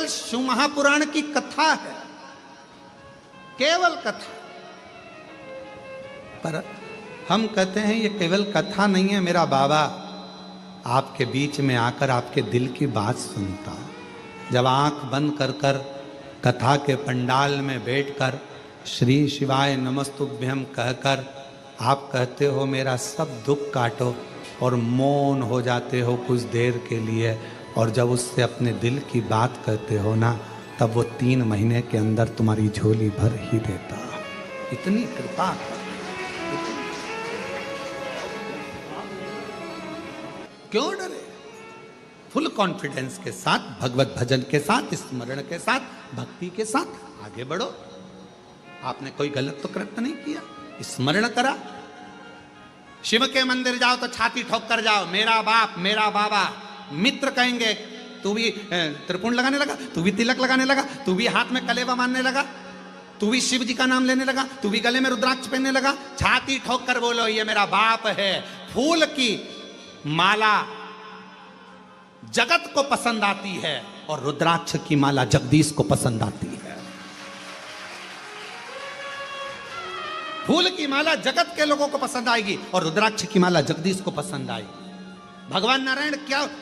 केवल शिव महापुराण की कथा है, केवल कथा। पर हम कहते हैं ये केवल कथा नहीं है, मेरा बाबा आपके बीच में आकर आपके दिल की बात सुनता। जब आंख बंद कर कर कथा के पंडाल में बैठकर श्री शिवाय नमस्तुभ्यम कहकर आप कहते हो मेरा सब दुख काटो और मौन हो जाते हो कुछ देर के लिए, और जब उससे अपने दिल की बात कहते हो ना, तब वो 3 महीने के अंदर तुम्हारी झोली भर ही देता। इतनी कृपा, क्यों डरे? फुल कॉन्फिडेंस के साथ, भगवत भजन के साथ, स्मरण के साथ, भक्ति के साथ आगे बढ़ो। आपने कोई गलत तो कृत्य नहीं किया, स्मरण करा। शिव के मंदिर जाओ तो छाती ठोक कर जाओ, मेरा बाप मेरा बाबा। मित्र कहेंगे तू भी त्रिपुंड लगाने लगा, तू भी तिलक लगाने लगा, तू भी हाथ में कलेवा मारने लगा, तू भी शिव जी का नाम लेने लगा, तू भी गले में रुद्राक्ष पहनने लगा। छाती ठोक कर बोलो ये मेरा बाप है। फूल की माला जगत को पसंद आती है और रुद्राक्ष की माला जगदीश को पसंद आती है। फूल की माला जगत के लोगों को पसंद आएगी और रुद्राक्ष की माला जगदीश को पसंद आएगी। भगवान नारायण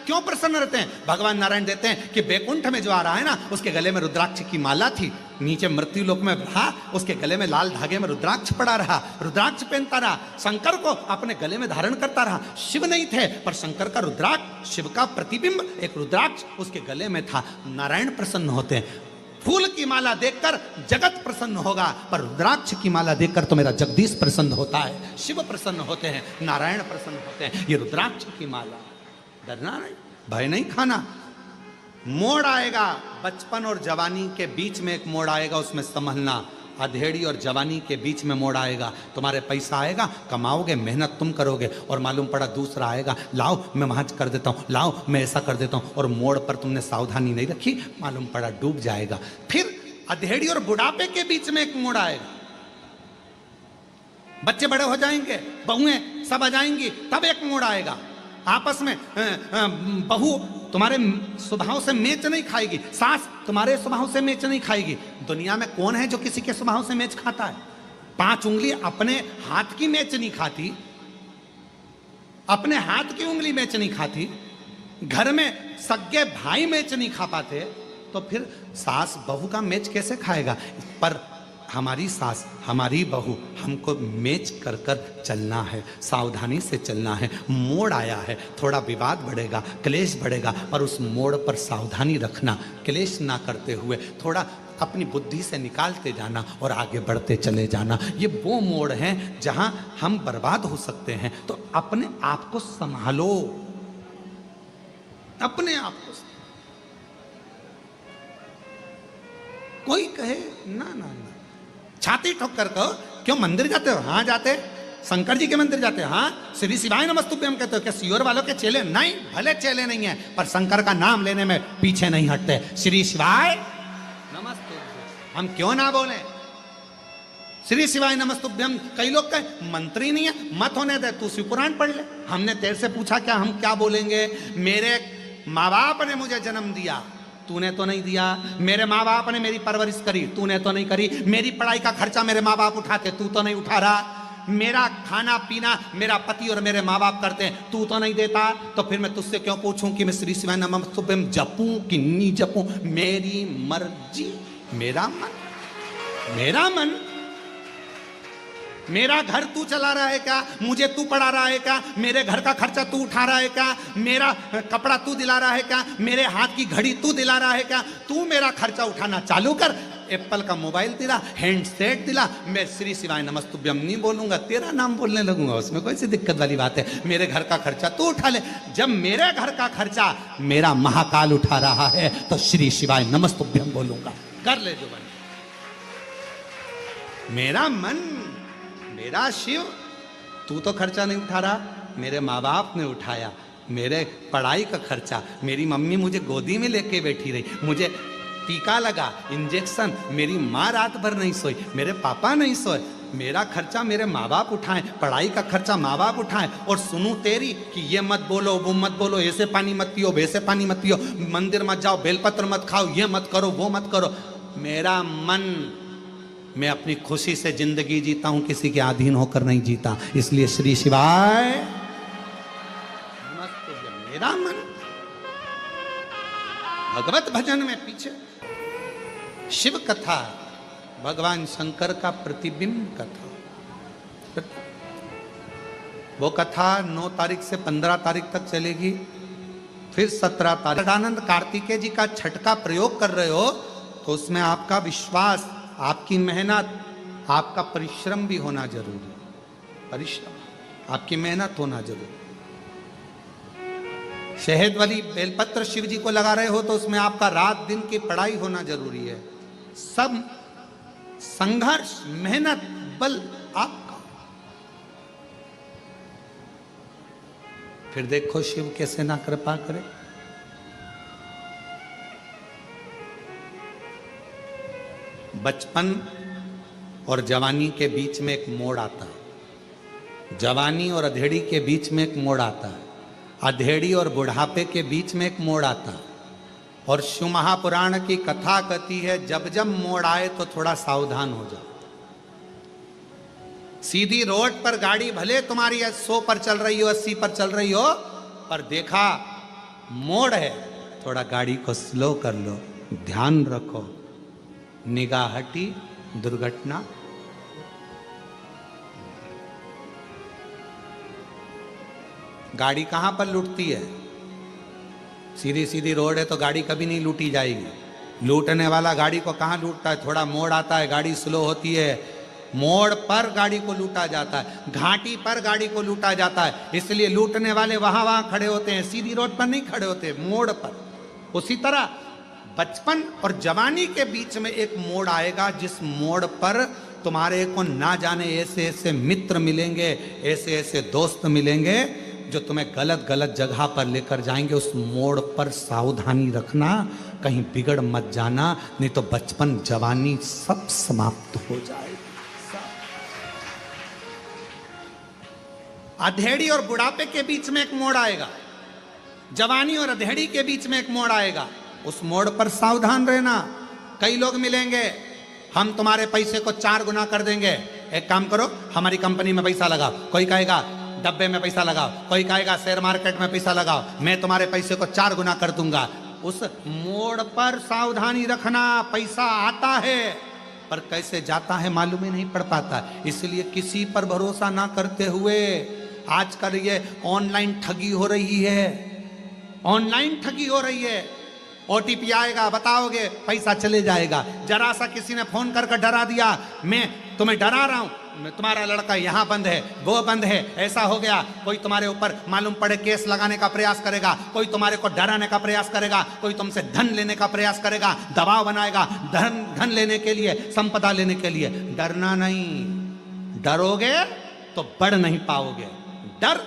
क्यों प्रसन्न रहते हैं? भगवान नारायण देते हैं कि बैकुंठ में जो आ रहा है ना, उसके गले में रुद्राक्ष की माला थी, नीचे मृत्यु लोक में रहा, उसके गले में लाल धागे में रुद्राक्ष पड़ा रहा, रुद्राक्ष पहनता रहा, शंकर को अपने गले में धारण करता रहा। शिव नहीं थे पर शंकर का रुद्राक्ष, शिव का प्रतिबिंब एक रुद्राक्ष उसके गले में था। नारायण प्रसन्न होते हैं। फूल की माला देखकर जगत प्रसन्न होगा, पर रुद्राक्ष की माला देखकर तो मेरा जगदीश प्रसन्न होता है, शिव प्रसन्न होते हैं, नारायण प्रसन्न होते हैं। ये रुद्राक्ष की माला, डरना नहीं, भय नहीं खाना। मोड़ आएगा, बचपन और जवानी के बीच में एक मोड़ आएगा, उसमें संभलना। अधेड़ी और जवानी के बीच में मोड़ आएगा, तुम्हारे पैसा आएगा, कमाओगे, मेहनत तुम करोगे, और मालूम पड़ा दूसरा आएगा, लाओ मैं वहां कर देता हूँ, लाओ मैं ऐसा कर देता हूँ, और मोड़ पर तुमने सावधानी नहीं रखी, मालूम पड़ा डूब जाएगा। फिर अधेड़ी और बुढ़ापे के बीच में एक मोड़ आएगा, बच्चे बड़े हो जाएंगे, बहुएं सब आ जाएंगी, तब एक मोड़ आएगा। आपस में बहू तुम्हारे स्वभाव से मेच नहीं खाएगी, सास तुम्हारे स्वभाव से मेच नहीं खाएगी। दुनिया में कौन है जो किसी के स्वभाव से मेच खाता है? 5 उंगली अपने हाथ की मेच नहीं खाती, अपने हाथ की उंगली मेच नहीं खाती, घर में सगे भाई मेच नहीं खा पाते, तो फिर सास बहू का मेच कैसे खाएगा? पर हमारी सास हमारी बहू हमको मेच कर कर चलना है, सावधानी से चलना है। मोड़ आया है, थोड़ा विवाद बढ़ेगा, क्लेश बढ़ेगा, पर उस मोड़ पर सावधानी रखना, क्लेश ना करते हुए थोड़ा अपनी बुद्धि से निकालते जाना और आगे बढ़ते चले जाना। ये वो मोड़ हैं जहां हम बर्बाद हो सकते हैं। तो अपने आप को संभालो, अपने आप को। कोई कहे ना ना ना, छाती ठोक कर कहो, क्यों मंदिर जाते हो? हाँ जाते, शंकर जी के मंदिर जाते हो? हाँ। श्री शिवाय नमस्तुभ्यम कहते हो? क्या सियोर वालों के चेले? नहीं, भले चेले नहीं है पर शंकर का नाम लेने में पीछे नहीं हटते। श्री शिवाय नमस्तुभ्यम हम क्यों ना बोले? श्री शिवाय नमस्तुभ्यम। कई लोग कहे मंत्री नहीं है, मत होने दे, तू शिव पुराण पढ़ ले। हमने तेरे से पूछा क्या, हम क्या बोलेंगे? मेरे माँ बाप ने मुझे जन्म दिया, तूने तो नहीं दिया। मेरे माँ बाप ने मेरी परवरिश करी, तूने तो नहीं करी। मेरी पढ़ाई का खर्चा मेरे माँ बाप उठाते, तू तो नहीं उठा रहा। मेरा खाना पीना मेरा पति और मेरे माँ बाप करते हैं, तू तो नहीं देता। तो फिर मैं तुझसे क्यों पूछूं कि मैं श्री शिवाय नमस्तुभ्यम जपूं कि नहीं जपूं? मेरी मर्जी, मेरा मन, मेरा मन। मेरा घर तू चला रहा है क्या? मुझे तू पढ़ा रहा है क्या? मेरे घर का खर्चा तू उठा रहा है क्या? मेरा कपड़ा तू दिला रहा है क्या? मेरे हाथ की घड़ी तू दिला रहा है क्या? तू मेरा खर्चा उठाना चालू कर। एप्पल का मोबाइल दिला, हैंडसेट दिला, मैं श्री शिवाय नमस्तुभ्यम नहीं बोलूंगा, तेरा नाम बोलने लगूंगा, उसमें कोई सी दिक्कत वाली बात है? मेरे घर का खर्चा तू उठा ले। जब मेरे घर का खर्चा मेरा महाकाल उठा रहा है तो श्री शिवाय नमस्तुभ्यम बोलूंगा। कर ले जो बने। मेरा मन, मेरा शिव, तू तो खर्चा नहीं उठा रहा, मेरे माँ बाप ने उठाया। मेरे पढ़ाई का खर्चा, मेरी मम्मी मुझे गोदी में लेके बैठी रही, मुझे टीका लगा, इंजेक्शन, मेरी माँ रात भर नहीं सोई, मेरे पापा नहीं सोए, मेरा खर्चा मेरे माँ बाप उठाएं, पढ़ाई का खर्चा माँ बाप उठाएं, और सुनूं तेरी कि ये मत बोलो वो मत बोलो, ऐसे पानी मत पियो वैसे पानी मत पियो, मंदिर मत जाओ, बेलपत्र मत खाओ, ये मत करो वो मत करो। मेरा मन, मैं अपनी खुशी से जिंदगी जीता हूं, किसी के अधीन होकर नहीं जीता। इसलिए श्री शिवाय मेरा मन भगवत भजन में पीछे। शिव कथा भगवान शंकर का प्रतिबिंब कथा, वो कथा 9 तारीख से 15 तारीख तक चलेगी, फिर 17 तारीख। आनंद कार्तिकेय जी का छठ का प्रयोग कर रहे हो तो उसमें आपका विश्वास, आपकी मेहनत, आपका परिश्रम भी होना जरूरी है। परिश्रम, आपकी मेहनत होना जरूरी। शहद वाली बेलपत्र शिव जी को लगा रहे हो तो उसमें आपका रात दिन की पढ़ाई होना जरूरी है। सब संघर्ष, मेहनत, बल आपका। फिर देखो शिव कैसे ना कृपा करे। बचपन और जवानी के बीच में एक मोड़ आता है, जवानी और अधेड़ी के बीच में एक मोड़ आता है, अधेड़ी और बुढ़ापे के बीच में एक मोड़ आता है। और शिव महापुराण की कथा कहती है जब जब मोड़ आए तो थोड़ा सावधान हो जाओ। सीधी रोड पर गाड़ी भले तुम्हारी 100 पर चल रही हो, 80 पर चल रही हो, पर देखा मोड़ है, थोड़ा गाड़ी को स्लो कर लो, ध्यान रखो, निगाह हटी, दुर्घटना। गाड़ी कहां पर लूटती है? सीधी सीधी रोड है तो गाड़ी कभी नहीं लूटी जाएगी। लूटने वाला गाड़ी को कहां लूटता है? थोड़ा मोड़ आता है, गाड़ी स्लो होती है, मोड़ पर गाड़ी को लूटा जाता है, घाटी पर गाड़ी को लूटा जाता है। इसलिए लूटने वाले वहां खड़े होते हैं, सीधी रोड पर नहीं खड़े होते, मोड़ पर। उसी तरह बचपन और जवानी के बीच में एक मोड़ आएगा, जिस मोड़ पर तुम्हारे को ना जाने ऐसे ऐसे मित्र मिलेंगे, ऐसे ऐसे दोस्त मिलेंगे जो तुम्हें गलत गलत जगह पर लेकर जाएंगे। उस मोड़ पर सावधानी रखना, कहीं बिगड़ मत जाना, नहीं तो बचपन जवानी सब समाप्त हो जाएगी। अधेड़ी और बुढ़ापे के बीच में एक मोड़ आएगा, जवानी और अधेड़ी के बीच में एक मोड़ आएगा। उस मोड़ पर सावधान रहना। कई लोग मिलेंगे, हम तुम्हारे पैसे को 4 गुना कर देंगे, एक काम करो हमारी कंपनी में पैसा लगाओ। कोई कहेगा डब्बे में पैसा लगाओ, कोई कहेगा शेयर मार्केट में पैसा लगाओ, मैं तुम्हारे पैसे को 4 गुना कर दूंगा। उस मोड़ पर सावधानी रखना। पैसा आता है पर कैसे जाता है मालूम ही नहीं पड़ पाता। इसलिए किसी पर भरोसा ना करते हुए, आजकल ये ऑनलाइन ठगी हो रही है, ऑनलाइन ठगी हो रही है। ओटीपी आएगा, बताओगे, पैसा चले जाएगा। जरा सा किसी ने फोन कर डरा दिया, मैं तुम्हें डरा रहा हूं, तुम्हारा लड़का यहाँ बंद है, वो बंद है, ऐसा हो गया। कोई तुम्हारे ऊपर मालूम पड़े केस लगाने का प्रयास करेगा, कोई तुम्हारे को डराने का प्रयास करेगा, कोई तुमसे धन लेने का प्रयास करेगा, दबाव बनाएगा धन लेने के लिए, संपदा लेने के लिए। डरना नहीं, डरोगे तो बढ़ नहीं पाओगे। डर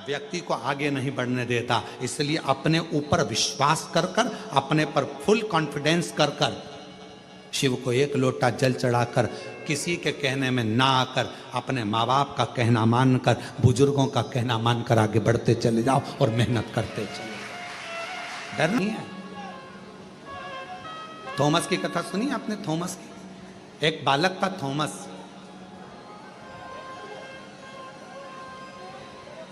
व्यक्ति को आगे नहीं बढ़ने देता। इसलिए अपने ऊपर विश्वास कर कर, अपने पर फुल कॉन्फिडेंस कर कर, शिव को 1 लोटा जल चढ़ाकर, किसी के कहने में ना आकर, अपने माँ बाप का कहना मानकर, बुजुर्गों का कहना मानकर आगे बढ़ते चले जाओ और मेहनत करते चले जाओ। डर नहीं है। थॉमस की कथा सुनी आपने? थॉमस की, एक बालक था थॉमस,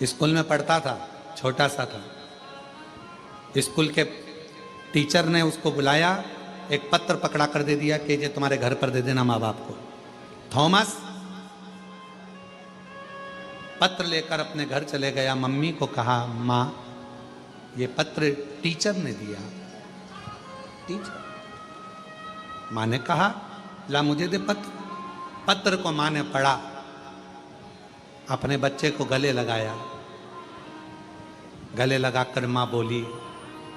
स्कूल में पढ़ता था, छोटा सा था। स्कूल के टीचर ने उसको बुलाया, एक पत्र पकड़ा कर दे दिया कि ये तुम्हारे घर पर दे देना माँ बाप को। थॉमस पत्र लेकर अपने घर चले गया। मम्मी को कहा, माँ ये पत्र टीचर ने दिया। टीचर, माँ ने कहा ला मुझे दे पत्र। पत्र को माँ ने पढ़ा, अपने बच्चे को गले लगाया। गले लगाकर माँ बोली,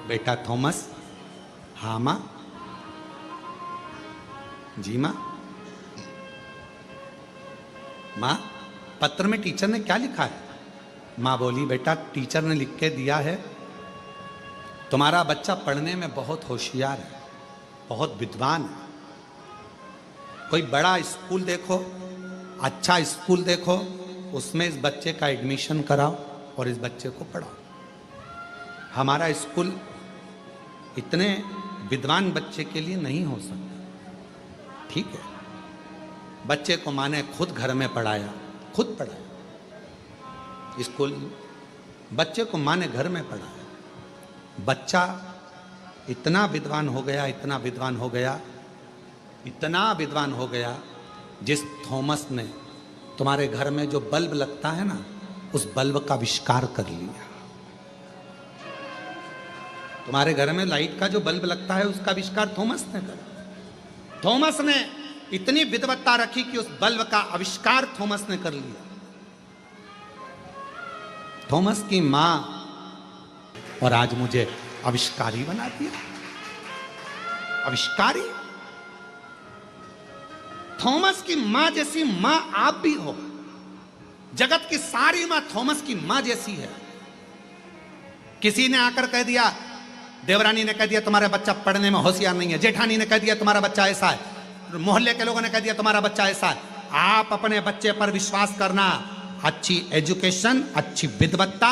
बेटा थॉमस। हाँ माँ। जी माँ। माँ पत्र में टीचर ने क्या लिखा है? माँ बोली, बेटा टीचर ने लिख के दिया है, तुम्हारा बच्चा पढ़ने में बहुत होशियार है, बहुत विद्वान है। कोई बड़ा स्कूल देखो, अच्छा स्कूल देखो, उसमें इस बच्चे का एडमिशन कराओ और इस बच्चे को पढ़ाओ। हमारा स्कूल इतने विद्वान बच्चे के लिए नहीं हो सकता, ठीक है। बच्चे को माँ ने खुद घर में पढ़ाया, खुद पढ़ाया। स्कूल बच्चे को माँ ने घर में पढ़ाया। बच्चा इतना विद्वान हो गया, इतना विद्वान हो गया, इतना विद्वान हो गया, जिस थॉमस ने तुम्हारे घर में जो बल्ब लगता है ना, उस बल्ब का आविष्कार कर लिया। तुम्हारे घर में लाइट का जो बल्ब लगता है, उसका आविष्कार थॉमस ने करा। थॉमस ने इतनी विद्वत्ता रखी कि उस बल्ब का आविष्कार थॉमस ने कर लिया। थॉमस की मां, और आज मुझे आविष्कारी बना दिया। आविष्कारी, थॉमस की मां जैसी मां आप भी हो। जगत की सारी मां थॉमस की मां जैसी है। किसी ने आकर कह दिया, देवरानी ने कह दिया तुम्हारा बच्चा पढ़ने में होशियार नहीं है, जेठानी ने कह दिया तुम्हारा बच्चा ऐसा है, मोहल्ले के लोगों ने कह दिया तुम्हारा बच्चा ऐसा है। आप अपने बच्चे पर विश्वास करना। अच्छी एजुकेशन, अच्छी विद्वत्ता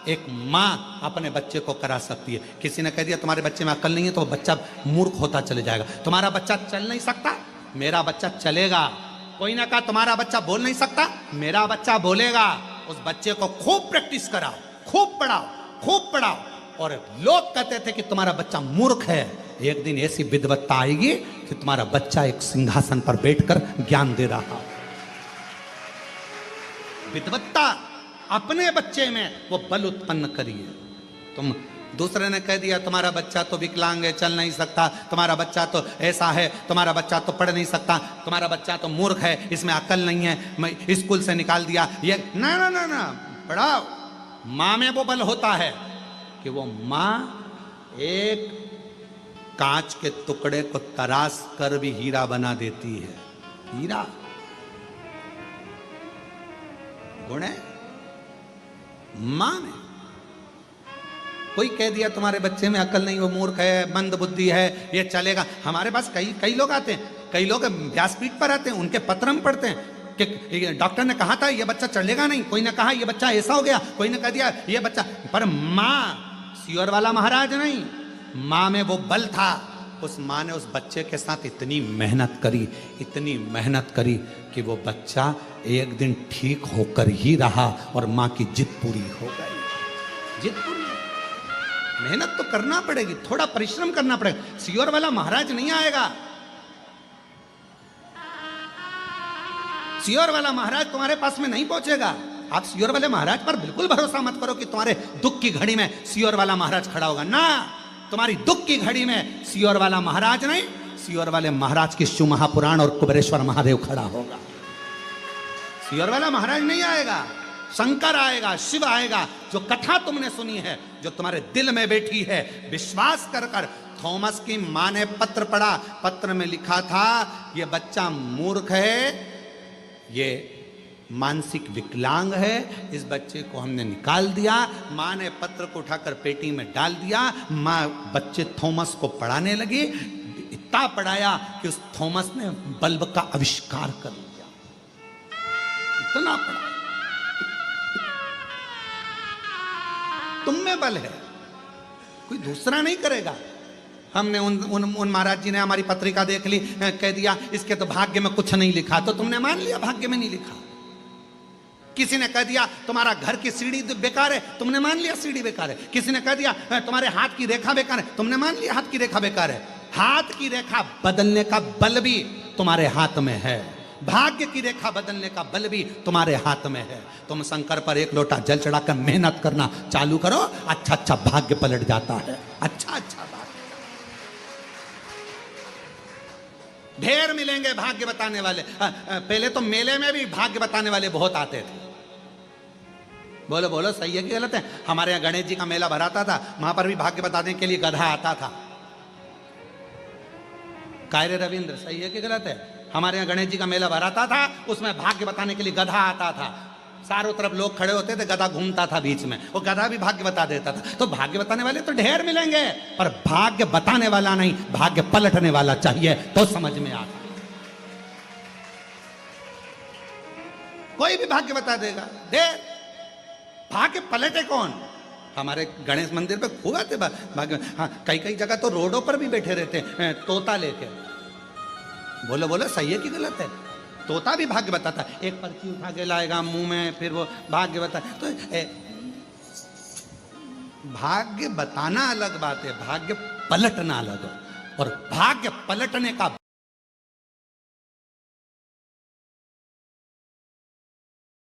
एक मां अपने बच्चे को करा सकती है। किसी ने कह दिया तुम्हारे बच्चे में अकल नहीं है, तो बच्चा मूर्ख होता चले जाएगा। तुम्हारा बच्चा चल नहीं सकता, मेरा बच्चा चलेगा। कोई ना कहा तुम्हारा बच्चा बोल नहीं सकता, मेरा बच्चा बोलेगा। उस बच्चे को खूब प्रैक्टिस कराओ, खूब पढ़ाओ, खूब पढ़ाओ। और लोग कहते थे कि तुम्हारा बच्चा मूर्ख है। एक दिन ऐसी विद्वत्ता आएगी कि तुम्हारा बच्चा एक सिंहासन पर बैठकर ज्ञान दे रहा। विद्वत्ता अपने बच्चे में वो बल उत्पन्न करिए। तुम दूसरे ने कह दिया तुम्हारा बच्चा तो विकलांग है, चल नहीं सकता, तुम्हारा बच्चा तो ऐसा है, तुम्हारा बच्चा तो पढ़ नहीं सकता, तुम्हारा बच्चा तो मूर्ख है, इसमें अकल नहीं है, मैं स्कूल से निकाल दिया। ये ना ना ना ना, पढ़ाओ। माँ में वो बल होता है कि वो माँ एक कांच के टुकड़े को तराश कर भी हीरा बना देती है। हीरा गुण है मां में। कोई कह दिया तुम्हारे बच्चे में अकल नहीं, वो मूर्ख है, मंद बुद्धि है, ये चलेगा। हमारे पास कई लोग आते हैं, कई लोग व्यासपीठ पर आते हैं, उनके पत्र हम पढ़ते हैं कि डॉक्टर ने कहा था ये बच्चा चलेगा नहीं, कोई ने कहा ये बच्चा ऐसा हो गया, कोई ने कह दिया ये बच्चा। पर मां, सियोर वाला महाराज नहीं, मां में वो बल था। उस मां ने उस बच्चे के साथ इतनी मेहनत करी, इतनी मेहनत करी कि वो बच्चा एक दिन ठीक होकर ही रहा और मां की जिद पूरी हो गई। जिद पूरी। मेहनत तो करना पड़ेगी, थोड़ा परिश्रम करना पड़ेगा। सियोर वाला महाराज नहीं आएगा। सियोर वाला महाराज तुम्हारे पास में नहीं पहुंचेगा। आप सियोर वाले महाराज पर बिल्कुल भरोसा मत करो कि तुम्हारे दुख की घड़ी में सियोर वाला महाराज खड़ा होगा। ना, तुम्हारी दुख की घड़ी में सियोर वाला महाराज नहीं, सियोर वाले महाराज की शिव महापुराण और कुबेरेश्वर महादेव खड़ा होगा। सियोर वाला महाराज नहीं आएगा, शंकर आएगा, शिव आएगा। जो कथा तुमने सुनी है, जो तुम्हारे दिल में बैठी है, विश्वास कर कर। थॉमस की मां ने पत्र पढ़ा, पत्र में लिखा था ये बच्चा मूर्ख है, ये मानसिक विकलांग है, इस बच्चे को हमने निकाल दिया। मां ने पत्र को उठाकर पेटी में डाल दिया। मां बच्चे थॉमस को पढ़ाने लगी। इतना पढ़ाया कि उस थॉमस ने बल्ब का आविष्कार कर लिया। इतना पढ़ा। तुम में बल है, कोई दूसरा नहीं करेगा। हमने उन महाराज जी ने हमारी पत्रिका देख ली, कह दिया इसके तो भाग्य में कुछ नहीं लिखा, तो तुमने मान लिया भाग्य में नहीं लिखा। किसी ने कह दिया तुम्हारा घर की सीढ़ी बेकार है, तुमने मान लिया सीढ़ी बेकार है। किसी ने कह दिया तुम्हारे हाथ की रेखा बेकार है, तुमने मान लिया हाथ की रेखा बेकार है। हाथ की रेखा बदलने का बल भी तुम्हारे हाथ में है, भाग्य की रेखा बदलने का बल भी तुम्हारे हाथ में है। तुम शंकर पर एक लोटा जल चढ़ाकर मेहनत करना चालू करो, अच्छा अच्छा भाग्य पलट जाता है। अच्छा अच्छा भाग्य ढेर मिलेंगे भाग्य बताने वाले। पहले तो मेले में भी भाग्य बताने वाले बहुत आते थे। बोलो बोलो, सही है कि गलत है? हमारे यहाँ गणेश जी का मेला भराता था, वहां पर भी भाग्य बताने के लिए गधा आता था। कायरे रविंद्र, सही है कि गलत है? हमारे यहाँ गणेश जी का मेला भराता था, उसमें भाग्य बताने के लिए गधा आता था। चारों तरफ लोग खड़े होते थे, गधा घूमता था बीच में, वो गधा भी भाग्य बता देता था। तो भाग्य बताने वाले तो ढेर मिलेंगे, पर भाग्य बताने वाला नहीं, भाग्य पलटने वाला चाहिए तो समझ में आता। कोई भी भाग्य बता देगा। दे भाग्य पलटे कौन? हमारे गणेश मंदिर पे खूब आते भाग्य। हाँ, कई कई जगह तो रोडों पर भी बैठे रहते हैं तोता लेके। बोलो बोलो, सही है कि गलत है? तोता भी भाग्य बताता है। एक पर्ची उठा के लाएगा मुंह में, फिर वो भाग्य बता। तो भाग्य बताना अलग बात है, भाग्य पलटना अलग है। और भाग्य पलटने का